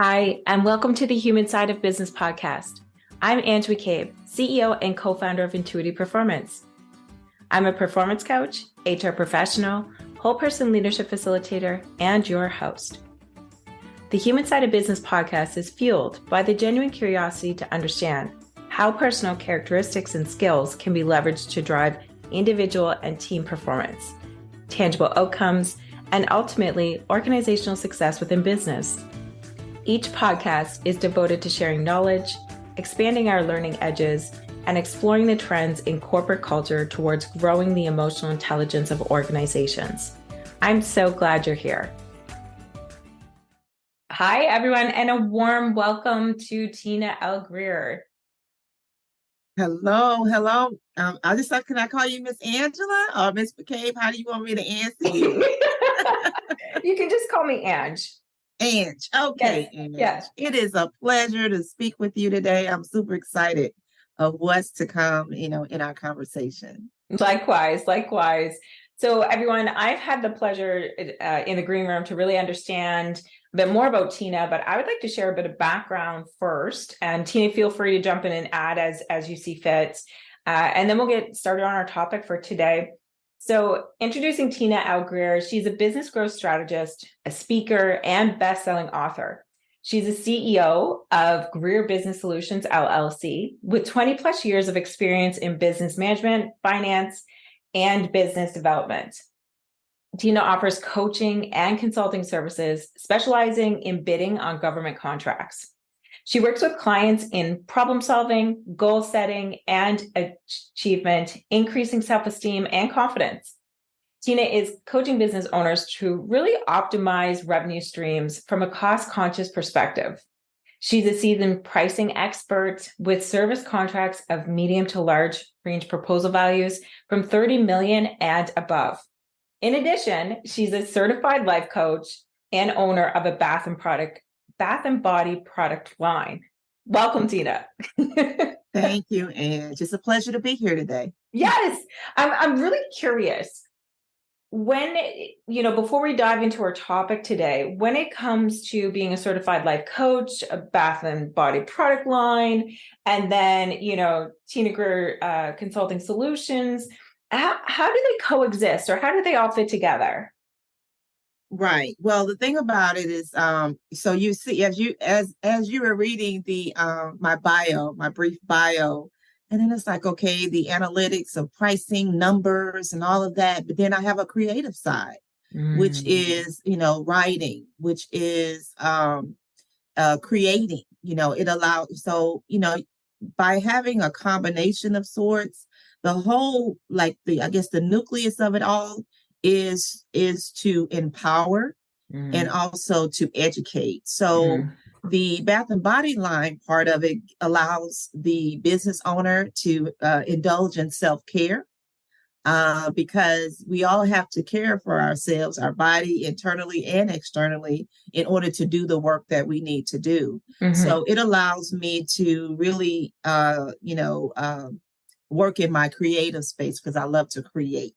Hi, and welcome to the Human Side of Business podcast. I'm Ange McCabe, CEO and co-founder of Intuitive Performance. I'm a performance coach, HR professional, whole person leadership facilitator, and your host. The Human Side of Business podcast is fueled by the genuine curiosity to understand how personal characteristics and skills can be leveraged to drive individual and team performance, tangible outcomes, and ultimately organizational success within business. Each podcast is devoted to sharing knowledge, expanding our learning edges, and exploring the trends in corporate culture towards growing the emotional intelligence of organizations. I'm so glad you're here. Hi, everyone, and a warm welcome to Tina Greer. Hello. I just thought, can I call you Miss Angela or Miss McCabe? How do you want me to answer you? You can just call me Ange. Ange. Okay, yes, Ange. Yes. It is a pleasure to speak with you today. I'm super excited of what's to come, in our conversation. Likewise. So everyone, I've had the pleasure in the green room to really understand a bit more about Tina, but I would like to share a bit of background first. And Tina, feel free to jump in and add as you see fit. And then we'll get started on our topic for today. So introducing Tina Greer, she's a business growth strategist, a speaker, and best-selling author. She's a CEO of Greer Business Solutions, LLC, with 20 plus years of experience in business management, finance, and business development. Tina offers coaching and consulting services, specializing in bidding on government contracts. She works with clients in problem solving, goal setting, and achievement, increasing self-esteem and confidence. Tina is coaching business owners to really optimize revenue streams from a cost-conscious perspective. She's a seasoned pricing expert with service contracts of medium to large range proposal values from 30 million and above. In addition, she's a certified life coach and owner of a bath and body product line. Welcome, Tina. Thank you, Ange. It's a pleasure to be here today. Yes, I'm really curious. When, before we dive into our topic today, when it comes to being a certified life coach, a bath and body product line, and then, Tina Greer Consulting Solutions, how do they coexist, or how do they all fit together? Right. Well, the thing about it is, so you see, as you were reading the my brief bio, and then it's like, okay, the analytics of pricing, numbers, and all of that. But then I have a creative side, which is, writing, which is creating. It allows, so, by having a combination of sorts, the whole, the nucleus of it all is to empower and also to educate. So the bath and body line part of it allows the business owner to indulge in self-care, because we all have to care for ourselves, our body, internally and externally, in order to do the work that we need to do. So it allows me to really work in my creative space, because I love to create.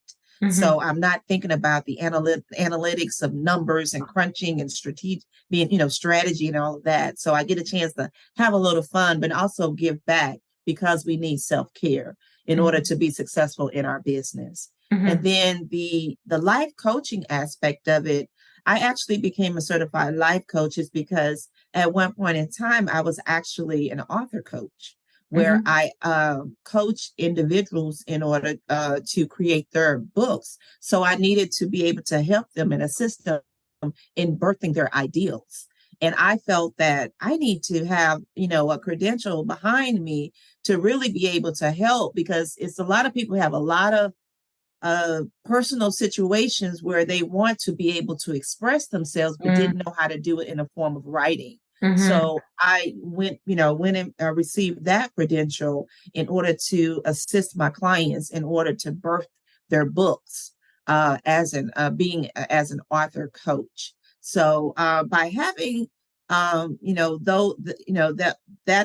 So I'm not thinking about the analytics of numbers and crunching and strategy and all of that. So I get a chance to have a little fun, but also give back, because we need self-care in order to be successful in our business. And then the life coaching aspect of it, I actually became a certified life coach is because at one point in time, I was actually an author coach, where I coach individuals in order to create their books. So I needed to be able to help them and assist them in birthing their ideals. And I felt that I need to have, a credential behind me to really be able to help, because it's a lot of people have a lot of personal situations where they want to be able to express themselves, but didn't know how to do it in a form of writing. So I went and received that credential in order to assist my clients in order to birth their books as an author coach. So by having that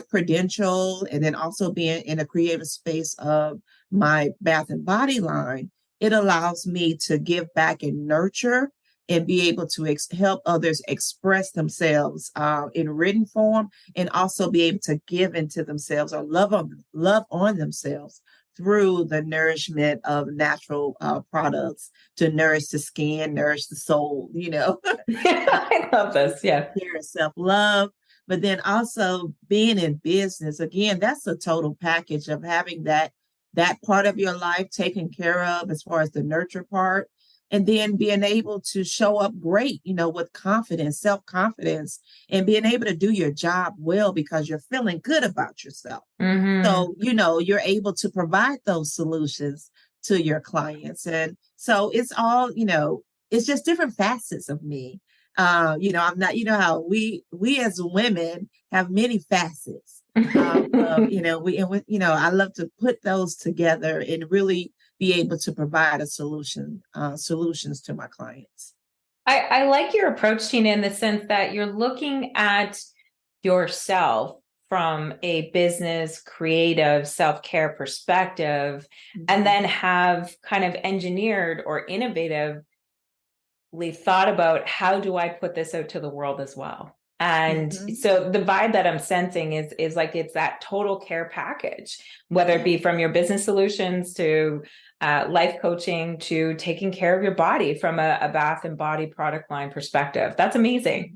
credential, and then also being in a creative space of my bath and body line, it allows me to give back and nurture and be able to help others express themselves in written form, and also be able to give into themselves or love on themselves through the nourishment of natural products to nourish the skin, nourish the soul, I love this. Yeah. care and self-love. But then also being in business, again, that's a total package of having that part of your life taken care of as far as the nurture part, and then being able to show up great, with confidence, self-confidence, and being able to do your job well because you're feeling good about yourself. So, you're able to provide those solutions to your clients. And so it's all, it's just different facets of me. I'm not, how we as women have many facets. I love to put those together and really be able to provide solutions to my clients. I like your approach, Tina, in the sense that you're looking at yourself from a business, creative, self-care perspective, and then have kind of engineered or innovatively thought about, how do I put this out to the world as well? And so the vibe that I'm sensing is like, it's that total care package, whether it be from your business solutions to life coaching to taking care of your body from a bath and body product line perspective. That's amazing.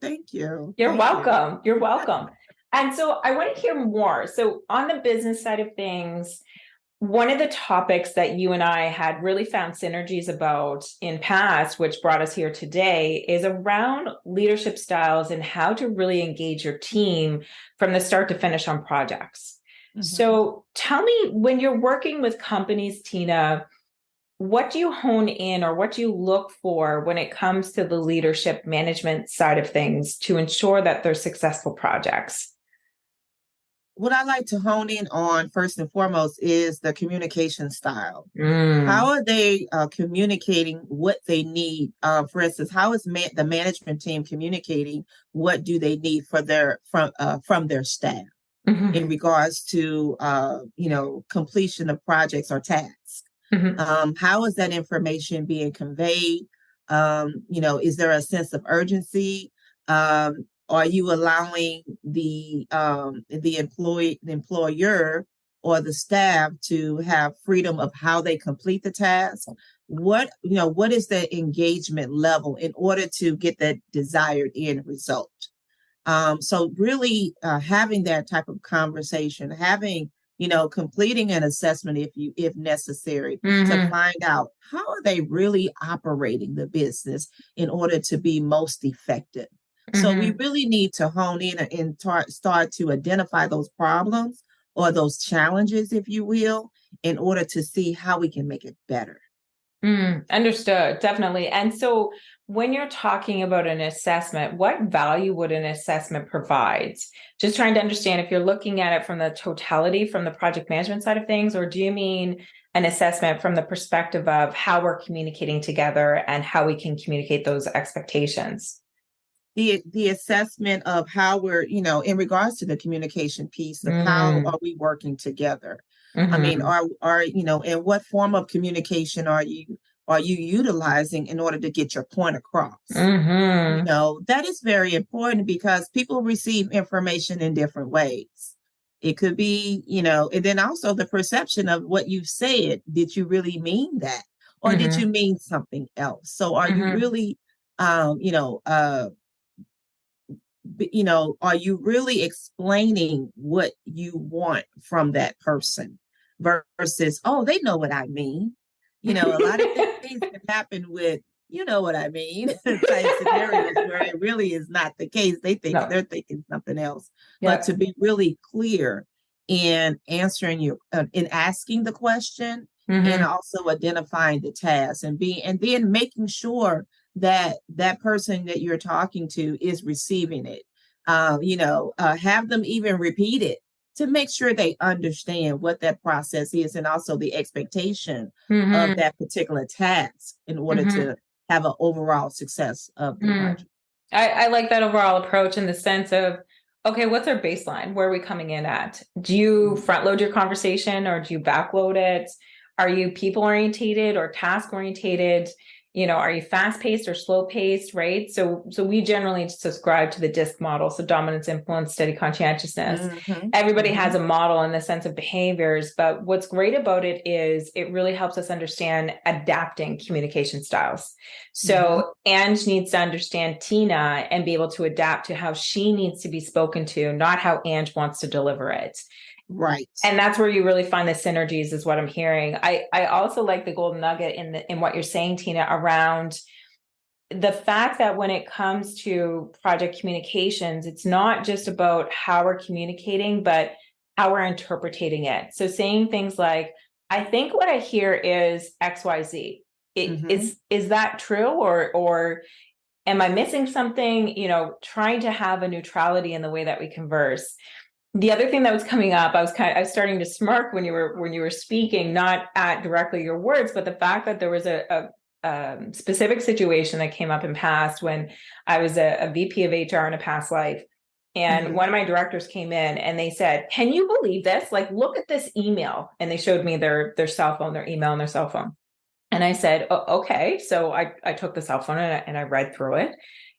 Thank you. You're welcome. You're welcome. And so I want to hear more. So on the business side of things, one of the topics that you and I had really found synergies about in past, which brought us here today, is around leadership styles and how to really engage your team from the start to finish on projects. So tell me, when you're working with companies, Tina, what do you hone in or what do you look for when it comes to the leadership management side of things to ensure that they're successful projects? What I like to hone in on first and foremost is the communication style. How are they communicating what they need? For instance, how is the management team communicating what do they need for from their staff in regards to completion of projects or tasks? How is that information being conveyed? Is there a sense of urgency? Are you allowing the employer or the staff to have freedom of how they complete the task? What is the engagement level in order to get that desired end result? So really having that type of conversation, completing an assessment if necessary, to find out how are they really operating the business in order to be most effective. So we really need to hone in and start to identify those problems or those challenges, if you will, in order to see how we can make it better. Understood. Definitely. And so when you're talking about an assessment, what value would an assessment provide? Just trying to understand if you're looking at it from the totality, from the project management side of things, or do you mean an assessment from the perspective of how we're communicating together and how we can communicate those expectations? The assessment of how we're, in regards to the communication piece of how are we working together? I mean, and what form of communication are you utilizing in order to get your point across? That is very important because people receive information in different ways. It could be, and then also the perception of what you've said. Did you really mean that? Or did you mean something else? So are you really, are you really explaining what you want from that person versus, oh, they know what I mean? A lot of things can happen with, what I mean, type scenarios where it really is not the case. They're thinking something else. Yeah. But to be really clear in answering in asking the question and also identifying the task and then making sure that person that you're talking to is receiving it. Have them even repeat it to make sure they understand what that process is and also the expectation of that particular task in order to have an overall success of the project. I like that overall approach in the sense of, okay, what's our baseline? Where are we coming in at? Do you front load your conversation or do you back load it? Are you people orientated or task orientated? Are you fast paced or slow paced, right? So we generally subscribe to the DISC model. So dominance, influence, steady conscientiousness. Everybody has a model in the sense of behaviors, but what's great about it is it really helps us understand adapting communication styles. So Ange needs to understand Tina and be able to adapt to how she needs to be spoken to, not how Ange wants to deliver it. Right. And that's where you really find the synergies is what I'm hearing. I also like the golden nugget in what you're saying, Tina, around the fact that when it comes to project communications, it's not just about how we're communicating, but how we're interpreting it. So saying things like, I think what I hear is XYZ. Is that true? Or am I missing something? Trying to have a neutrality in the way that we converse. The other thing that was coming up, I was starting to smirk when you were speaking, not at directly your words, but the fact that there was a specific situation that came up in past when I was a VP of HR in a past life. And one of my directors came in and they said, can you believe this? Like, look at this email. And they showed me their cell phone, their email and their cell phone. And I said, okay. So I took the cell phone and I read through it.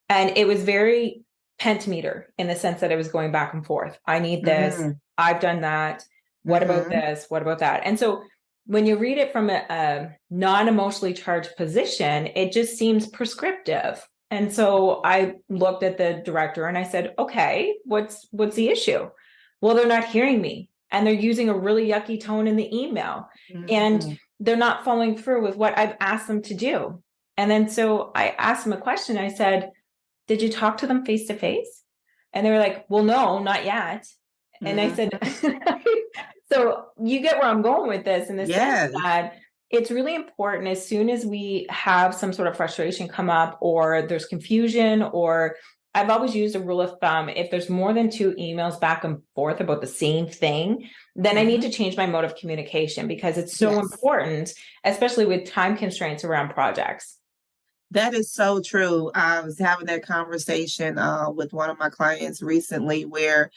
And it was very pentameter in the sense that it was going back and forth. I need this. I've done that. What about this? What about that? And so when you read it from a non-emotionally charged position, it just seems prescriptive. And so I looked at the director and I said, okay, what's the issue? Well, they're not hearing me and they're using a really yucky tone in the email and they're not following through with what I've asked them to do. And then so I asked them a question. I said, did you talk to them face to face? And they were like, well, no, not yet. And I said, so you get where I'm going with this in the sense that it's really important as soon as we have some sort of frustration come up or there's confusion, or I've always used a rule of thumb. If there's more than 2 emails back and forth about the same thing, then I need to change my mode of communication because it's so important, especially with time constraints around projects. That is so true. I was having that conversation with one of my clients recently where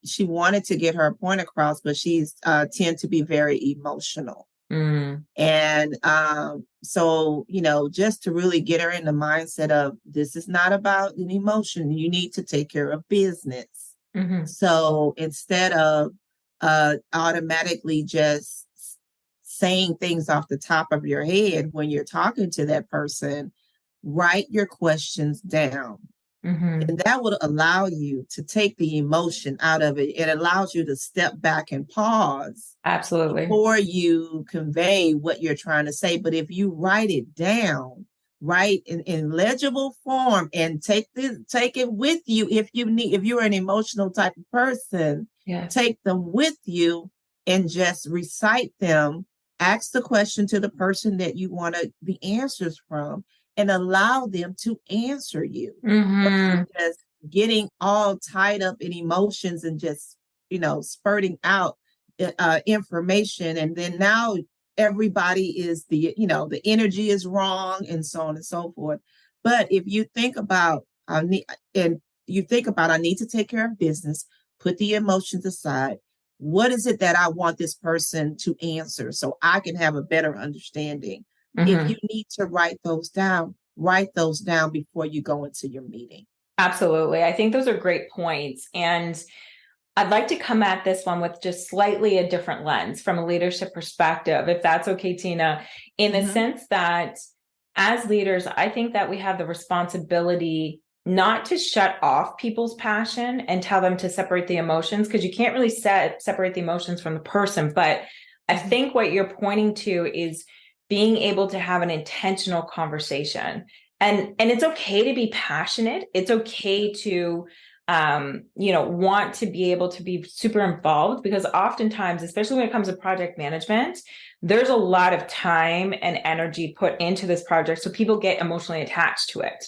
she wanted to get her point across, but she's tend to be very emotional. And so, just to really get her in the mindset of this is not about an emotion. You need to take care of business. So instead of automatically just saying things off the top of your head when you're talking to that person, write your questions down. And that would allow you to take the emotion out of it. It allows you to step back and pause. Absolutely. Before you convey what you're trying to say. But if you write it down, write in legible form and take it with you if you're an emotional type of person, take them with you and just recite them. Ask the question to the person that you want the answers from and allow them to answer you. Just getting all tied up in emotions and just, spurting out information. And then now everybody is the energy is wrong and so on and so forth. But if you think about, I need to take care of business, put the emotions aside. What is it that I want this person to answer so I can have a better understanding? If you need to write those down before you go into your meeting. Absolutely. I think those are great points. And I'd like to come at this one with just slightly a different lens from a leadership perspective, if that's okay, Tina, in the sense that as leaders, I think that we have the responsibility not to shut off people's passion and tell them to separate the emotions, because you can't really separate the emotions from the person. But I think what you're pointing to is being able to have an intentional conversation. And it's okay to be passionate. It's okay to, want to be able to be super involved, because oftentimes, especially when it comes to project management, there's a lot of time and energy put into this project. So people get emotionally attached to it.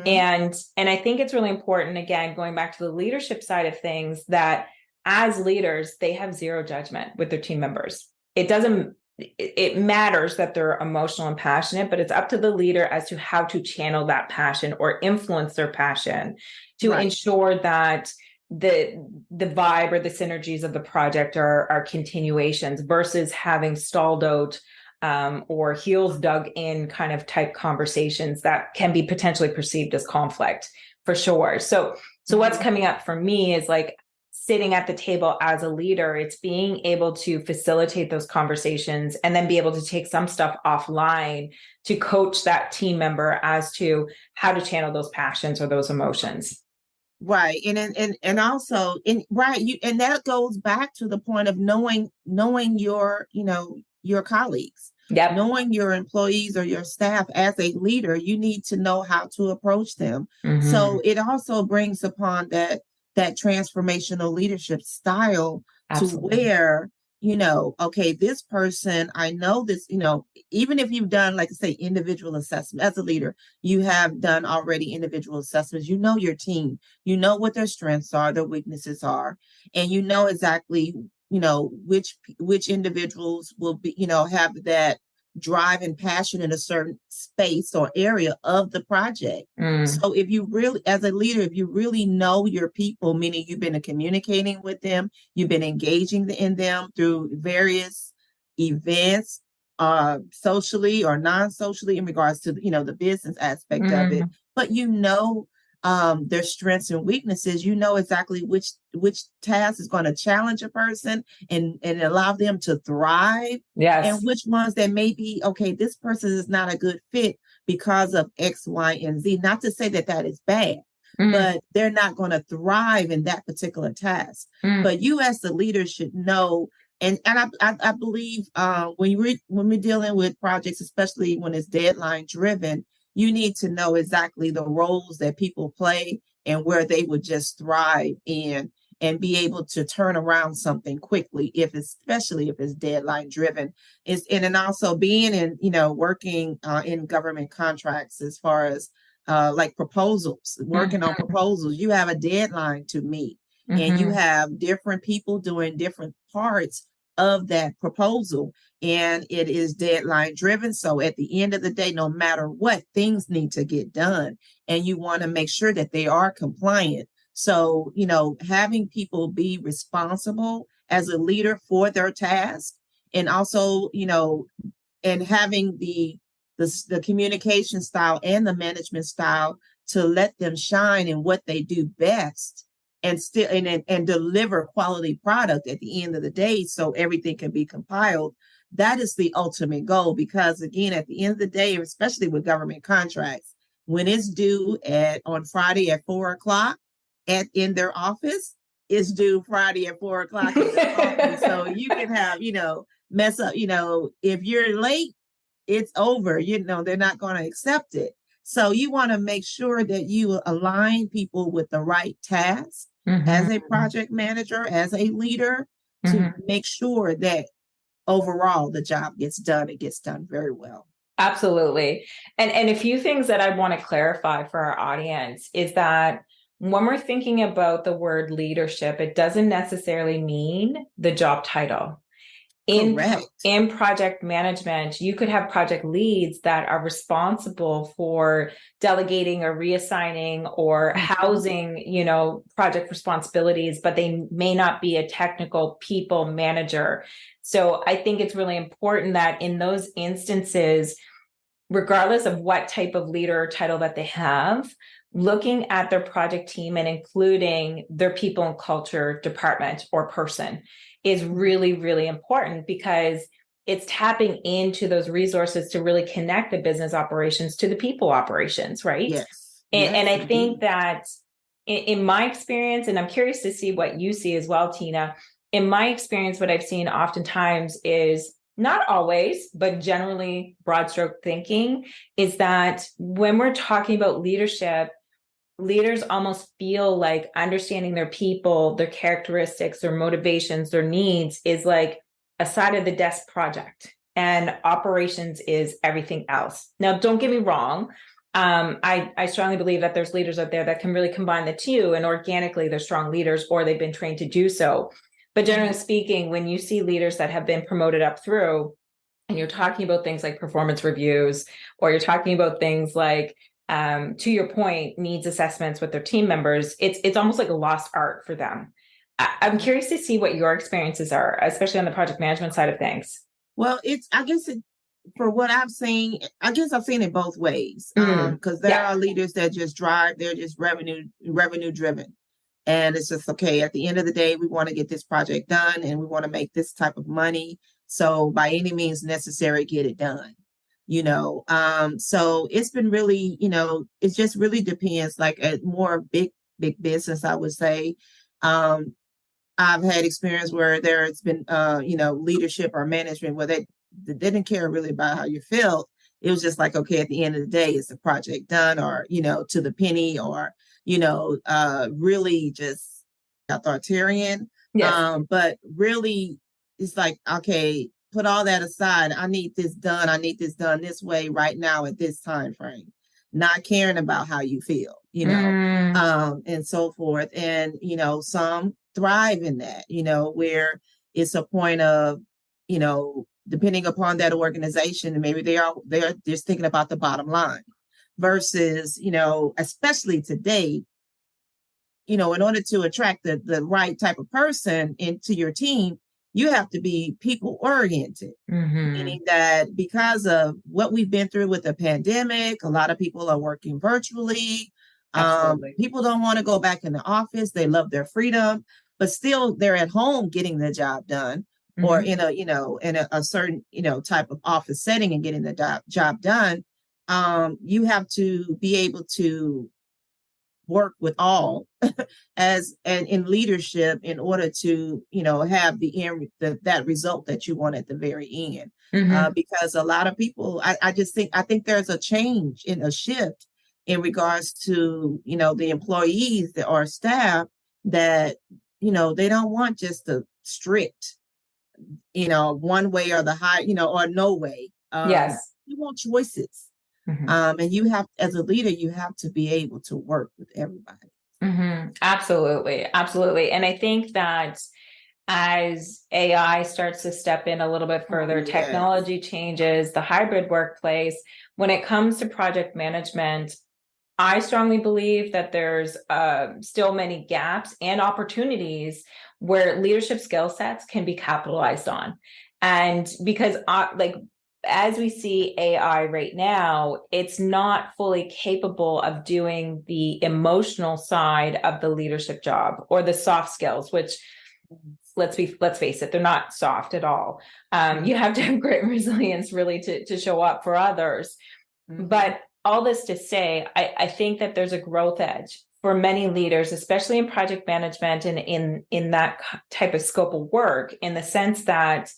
And I think it's really important, again, going back to the leadership side of things, that as leaders, they have zero judgment with their team members. It matters that they're emotional and passionate, but it's up to the leader as to how to channel that passion or influence their passion to ensure that the vibe or the synergies of the project are continuations versus having stalled out or heels dug in kind of type conversations that can be potentially perceived as conflict for sure. So what's coming up for me is like sitting at the table as a leader, it's being able to facilitate those conversations and then be able to take some stuff offline to coach that team member as to how to channel those passions or those emotions. Right. And also and that goes back to the point of knowing your, your colleagues, Yep. knowing your employees or your staff. As a leader, you need to know how to approach them. Mm-hmm. So it also brings upon that transformational leadership style. Absolutely. To where, okay, this person, I know this, even if you've done, like I say, individual assessment as a leader, you have done already individual assessments, you know your team, you know what their strengths are, their weaknesses are, and you know exactly, which individuals will be, have that drive and passion in a certain space or area of the project. So if you really, as a leader, if you really know your people, meaning you've been communicating with them, you've been engaging in them through various events, socially or non-socially, in regards to, the business aspect of it, but their strengths and weaknesses, you know exactly which task is going to challenge a person and allow them to thrive. Yes. And which ones that may be, okay, this person is not a good fit because of X, Y, and Z. Not to say that is bad, but they're not going to thrive in that particular task. But you as the leader should know. And I believe when we're dealing with projects, especially when it's deadline driven, you need to know exactly the roles that people play and where they would just thrive in and be able to turn around something quickly, especially if it's deadline driven. And also being in, working in government contracts, as far as like proposals, working on proposals, you have a deadline to meet, and you have different people doing different parts of that proposal, and it is deadline driven. So at the end of the day, no matter what, things need to get done, and you want to make sure that they are compliant. So, having people be responsible as a leader for their task, and also, and having the communication style and the management style to let them shine in what they do best, and still and deliver quality product at the end of the day, so everything can be compiled. That is the ultimate goal, because again, at the end of the day, especially with government contracts, when it's due on Friday at 4:00 in their office, it's due Friday at 4:00 in their office. So you can have, mess up, if you're late, it's over, they're not going to accept it. So you want to make sure that you align people with the right task as a project manager, as a leader, to make sure that overall the job gets done. It gets done very well. Absolutely. And a few things that I want to clarify for our audience is that when we're thinking about the word leadership, it doesn't necessarily mean the job title. In project management, you could have project leads that are responsible for delegating or reassigning or housing, project responsibilities, but they may not be a technical people manager. So I think it's really important that in those instances, regardless of what type of leader or title that they have, looking at their project team and including their people and culture department or person is really, really important, because it's tapping into those resources to really connect the business operations to the people operations, right? Yes. And I think that in my experience, and I'm curious to see what you see as well, Tina, in my experience, what I've seen oftentimes is, not always, but generally broad stroke thinking, is that when we're talking about leadership, leaders almost feel like understanding their people, their characteristics, their motivations, their needs is like a side of the desk project, and operations is everything else. Now, don't get me wrong. I strongly believe that there's leaders out there that can really combine the two, and organically they're strong leaders, or they've been trained to do so. But generally speaking, when you see leaders that have been promoted up through, and you're talking about things like performance reviews, or you're talking about things like, to your point, needs assessments with their team members, it's almost like a lost art for them. I'm curious to see what your experiences are, especially on the project management side of things. Well, I guess for what I've seen, I guess I've seen it both ways. Because there Yeah. are leaders that just drive, they're just revenue driven. And it's just okay, at the end of the day, we want to get this project done and we want to make this type of money. So by any means necessary, get it done. So it's been really, it just really depends, like at more big business, I would say. I've had experience where there's been, leadership or management where they didn't care really about how you felt. It was just like, okay, at the end of the day, is the project done, or, to the penny, or, really just authoritarian. Yes. But really, it's like, okay, put all that aside. I need this done. I need this done this way right now at this time frame, not caring about how you feel, and so forth. And, some thrive in that, where it's a point of, depending upon that organization, and maybe they're just thinking about the bottom line versus, especially today, in order to attract the right type of person into your team, you have to be people oriented, meaning that because of what we've been through with the pandemic, a lot of people are working virtually. People don't want to go back in the office. They love their freedom, but still they're at home getting the job done, or in a certain, type of office setting and getting the job done. You have to be able to work with all as and in leadership in order to have the end that result that you want at the very end. Because a lot of people, I think there's a change in a shift in regards to the employees or staff that they don't want just a strict one way or the high or no way. Yes. You want choices. And you have, as a leader, you have to be able to work with everybody. Absolutely. Absolutely. And I think that as AI starts to step in a little bit further, technology changes, the hybrid workplace, when it comes to project management, I strongly believe that there's still many gaps and opportunities where leadership skill sets can be capitalized on. And because as we see AI right now, it's not fully capable of doing the emotional side of the leadership job or the soft skills, which let's face it, they're not soft at all. You have to have great resilience really to show up for others. But all this to say, I think that there's a growth edge for many leaders, especially in project management and in that type of scope of work, in the sense that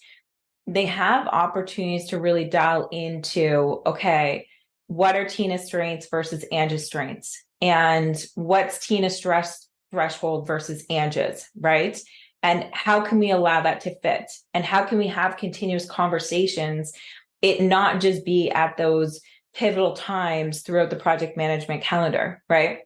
they have opportunities to really dial into, okay, what are Tina's strengths versus Angie's strengths? And what's Tina's stress threshold versus Angie's, right? And how can we allow that to fit? And how can we have continuous conversations, it not just be at those pivotal times throughout the project management calendar, right?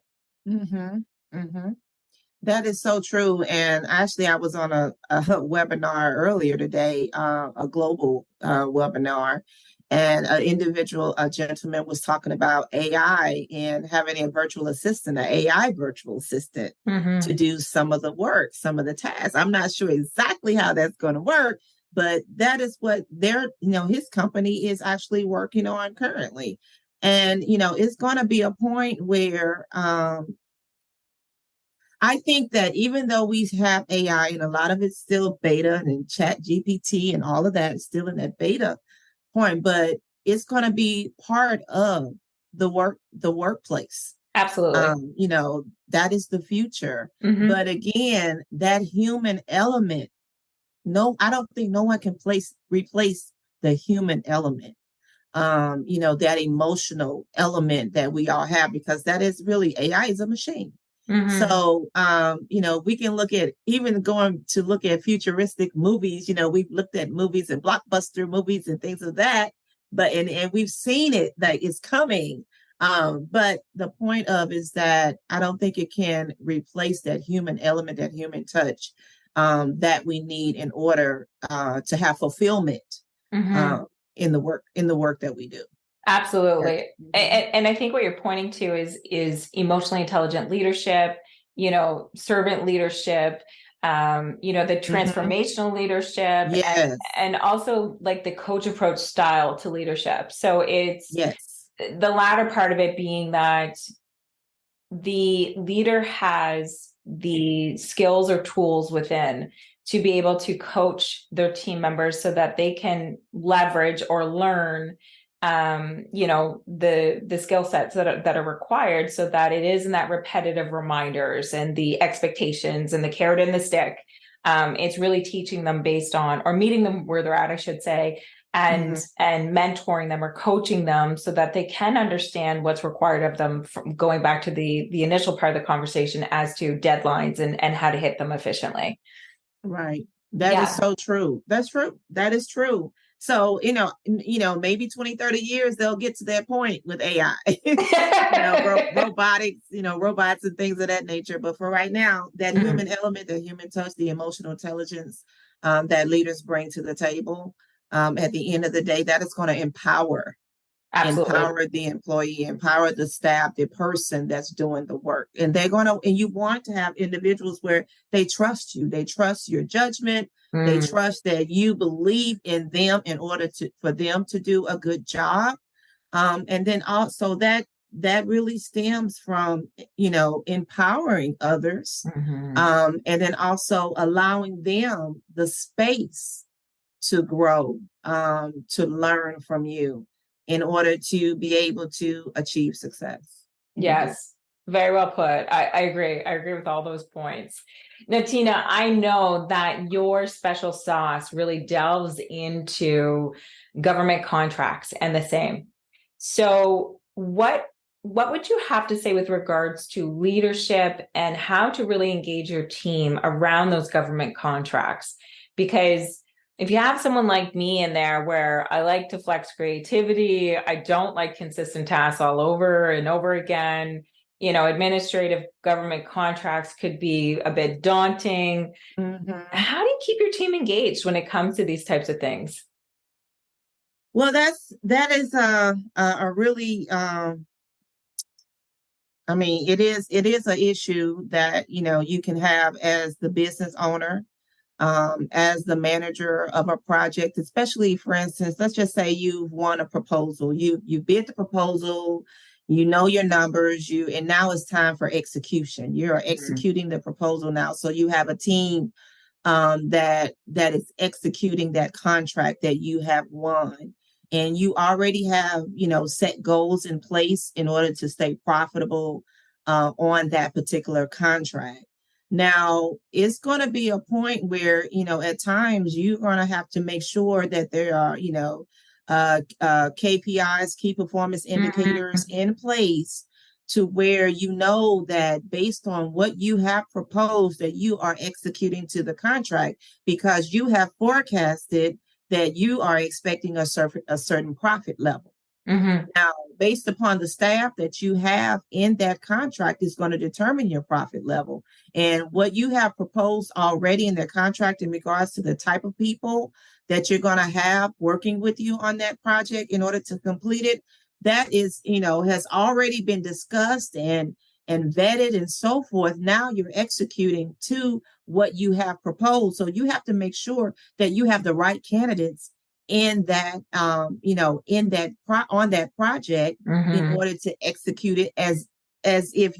That is so true. And actually, I was on a webinar earlier today, a global webinar, and a gentleman was talking about AI and having a virtual assistant, an AI virtual assistant, to do some of the work, some of the tasks. I'm not sure exactly how that's going to work, but that is what his company is actually working on currently. And, it's going to be a point where, I think that even though we have AI and a lot of it's still beta and chat GPT and all of that is still in that beta point, but it's going to be part of the workplace. Absolutely. That is the future. But again, that human element, I don't think no one can replace the human element. That emotional element that we all have, because that is really, AI is a machine. So, we can look at, even going to look at futuristic movies, we've looked at movies and blockbuster movies and things of that, but, and we've seen it, that it's coming. But the point of is that I don't think it can replace that human element, that human touch, that we need in order, to have fulfillment, in the work that we do. Absolutely. And I think what you're pointing to is emotionally intelligent leadership, servant leadership, the Mhm. transformational leadership, Yes. and also like the coach approach style to leadership. So it's Yes. the latter part of it being that the leader has the skills or tools within to be able to coach their team members so that they can leverage or learn the skill sets that are required, so that it isn't that repetitive reminders and the expectations and the carrot and the stick. It's really teaching them based on, or meeting them where they're at, I should say, and Mhm. mentoring them or coaching them so that they can understand what's required of them, from going back to the initial part of the conversation as to deadlines and how to hit them efficiently. Right. That is Yeah. so true. That's true. That is true. So, maybe 20, 30 years they'll get to that point with AI. Robotics, robots and things of that nature. But for right now, that Mhm. human element, the human touch, the emotional intelligence that leaders bring to the table, at the end of the day, that is going to Absolutely. empower the employee, empower the staff, the person that's doing the work. And you want to have individuals where they trust you, they trust your judgment, they Mm. trust that you believe in them in order for them to do a good job. And then also that really stems from, empowering others, Mhm. and then also allowing them the space to grow, to learn from you in order to be able to achieve success. Yes, very well put. I agree. I agree with all those points. Now, Tina, I know that your special sauce really delves into government contracts and the same. So what would you have to say with regards to leadership and how to really engage your team around those government contracts? Because if you have someone like me in there, where I like to flex creativity, I don't like consistent tasks all over and over again. Administrative government contracts could be a bit daunting. Mhm. How do you keep your team engaged when it comes to these types of things? Well, that is a really, I mean, it is an issue that you can have as the business owner, as the manager of a project, especially, for instance, let's just say you've won a proposal, you bid the proposal, you know your numbers, and now it's time for execution. You're Mhm. executing the proposal now, so you have a team, that is executing that contract that you have won. And you already have, set goals in place in order to stay profitable, on that particular contract. Now, it's going to be a point where, at times you're going to have to make sure that there are, KPIs, key performance indicators Mhm. in place, to where you know that based on what you have proposed, that you are executing to the contract, because you have forecasted that you are expecting a certain profit level. Mhm. Now, based upon the staff that you have in that contract is going to determine your profit level. And what you have proposed already in the contract in regards to the type of people that you're going to have working with you on that project in order to complete it, that is, has already been discussed and vetted and so forth. Now you're executing to what you have proposed. So you have to make sure that you have the right candidates in that, on that project, in Mhm. order to execute it as if,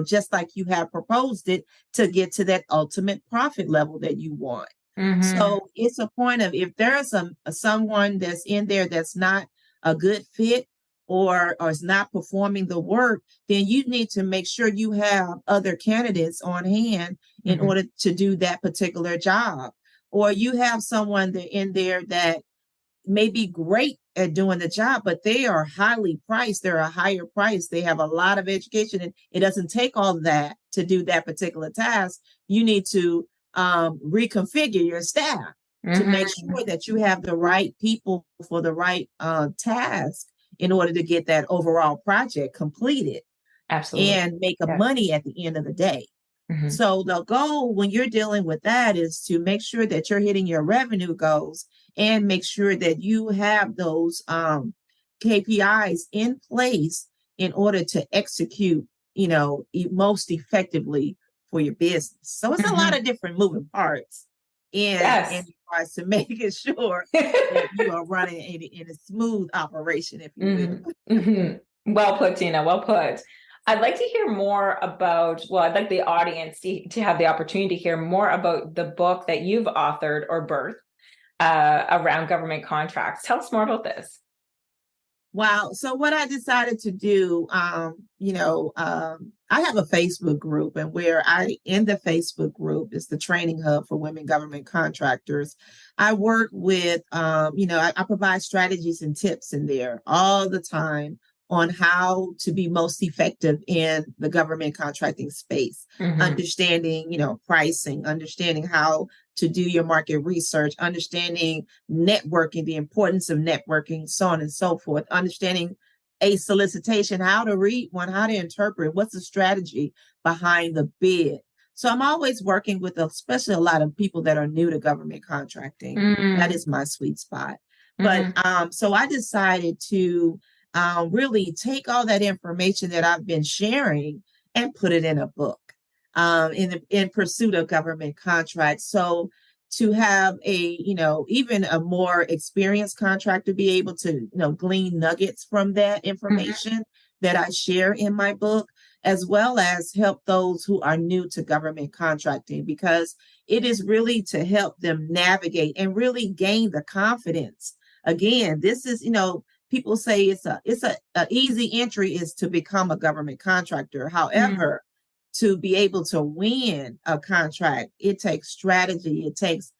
just like you have proposed it, to get to that ultimate profit level that you want. Mhm. So it's a point of, if there's someone that's in there that's not a good fit, or is not performing the work, then you need to make sure you have other candidates on hand in Mhm. order to do that particular job. Or you have someone that in there that may be great at doing the job, but they are highly priced. They're a higher price. They have a lot of education, and it doesn't take all that to do that particular task. You need to, reconfigure your staff to make Mhm. sure that you have the right people for the right, task, in order to get that overall project completed Absolutely. and make a Yeah. money at the end of the day. Mhm. So the goal when you're dealing with that is to make sure that you're hitting your revenue goals, and make sure that you have those, KPIs in place in order to execute, most effectively for your business. So it's a lot of different moving parts in regards to making sure that you are running in a smooth operation, if you will. Well put, Tina. Well put. I'd like to hear more about, well, I'd like the audience to have the opportunity to hear more about the book that you've authored or birthed around government contracts. Tell us more about this. Wow. So what I decided to do, I have a Facebook group, and in the Facebook group is the training hub for women government contractors. I work with, I provide strategies and tips in there all the time on how to be most effective in the government contracting space, understanding, pricing, understanding how to do your market research, understanding networking, the importance of networking, so on and so forth, understanding a solicitation, how to read one, how to interpret, what's the strategy behind the bid. So I'm always working with, especially a lot of people that are new to government contracting. That is my sweet spot. But so I decided to really take all that information that I've been sharing and put it in a book in pursuit of government contracts. So to have even a more experienced contractor be able to, glean nuggets from that information that I share in my book, as well as help those who are new to government contracting, because it is really to help them navigate and really gain the confidence. Again, this is, people say it's a easy entry is to become a government contractor. However, to be able to win a contract, it takes strategy, it takes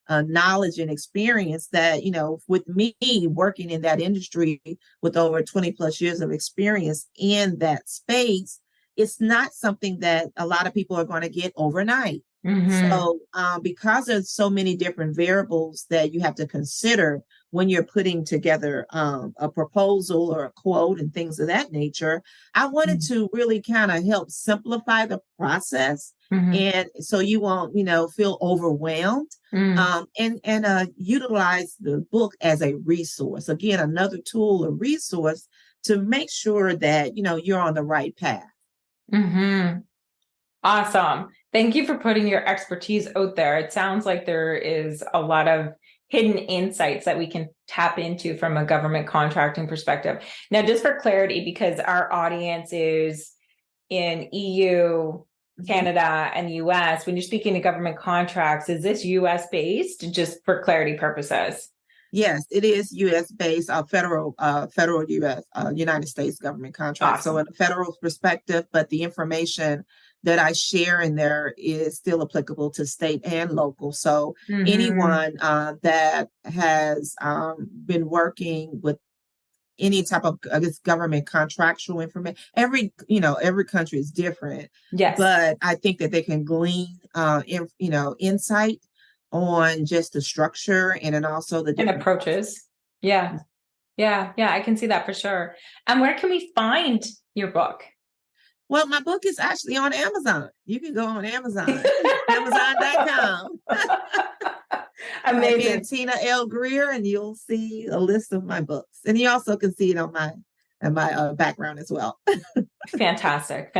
knowledge and experience that, with me working in that industry with over 20 plus years of experience in that space, it's not something that a lot of people are going to get overnight. So because there's so many different variables that you have to consider when you're putting together a proposal or a quote and things of that nature, I wanted to really kind of help simplify the process. And so you won't, feel overwhelmed and utilize the book as a resource. Again, another tool, a resource to make sure that, you're on the right path. Awesome. Thank you for putting your expertise out there. It sounds like there is a lot of hidden insights that we can tap into from a government contracting perspective. Now, just for clarity, because our audience is in EU, Canada, and the US, when you're speaking to government contracts, is this US based, just for clarity purposes? Yes, it is U.S. based, federal U.S. United States government contract. Awesome. So in a federal perspective, but the information that I share in there is still applicable to state and local. So anyone that has been working with any type of government contractual information, every country is different. Yes, but I think that they can glean insight on just the structure and then also the different approaches. Yeah, I can see that for sure. And where can we find your book? Well, my book is actually on Amazon. You can go on Amazon, Amazon.com. Amazing. Tina L. Greer, and you'll see a list of my books. And you also can see it on my background as well. Fantastic.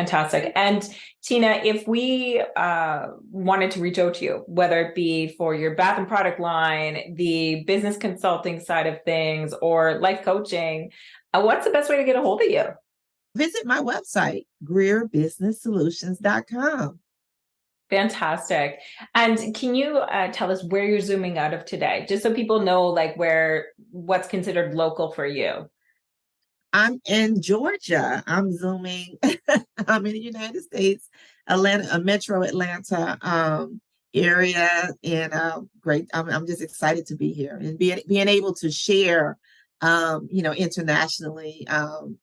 And Tina, if we wanted to reach out to you, whether it be for your bath and product line, the business consulting side of things, or life coaching, what's the best way to get a hold of you? Visit my website, GreerBusinessSolutions.com. Fantastic. And can you tell us where you're zooming out of today, just so people know what's considered local for you? I'm in Georgia. I'm zooming. I'm in the United States, Atlanta, Metro Atlanta area, and great. I'm just excited to be here and being able to share, internationally,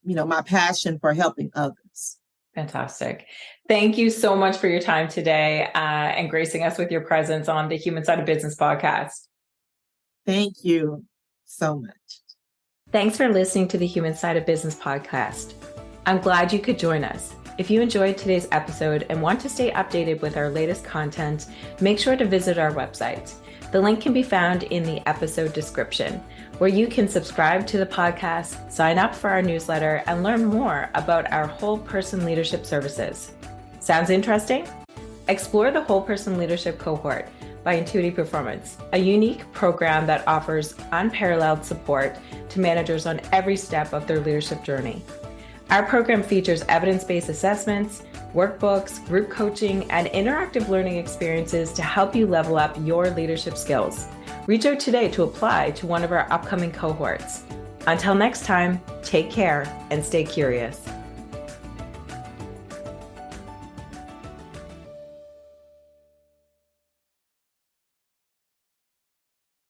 my passion for helping others. Fantastic. Thank you so much for your time today and gracing us with your presence on the Human Side of Business podcast. Thank you so much. Thanks for listening to the Human Side of Business podcast. I'm glad you could join us. If you enjoyed today's episode and want to stay updated with our latest content, make sure to visit our website. The link can be found in the episode description, where you can subscribe to the podcast, sign up for our newsletter, and learn more about our whole person leadership services. Sounds interesting? Explore the Whole Person Leadership Cohort by Intuitive Performance, a unique program that offers unparalleled support to managers on every step of their leadership journey. Our program features evidence-based assessments, workbooks, group coaching, and interactive learning experiences to help you level up your leadership skills. Reach out today to apply to one of our upcoming cohorts. Until next time, take care and stay curious.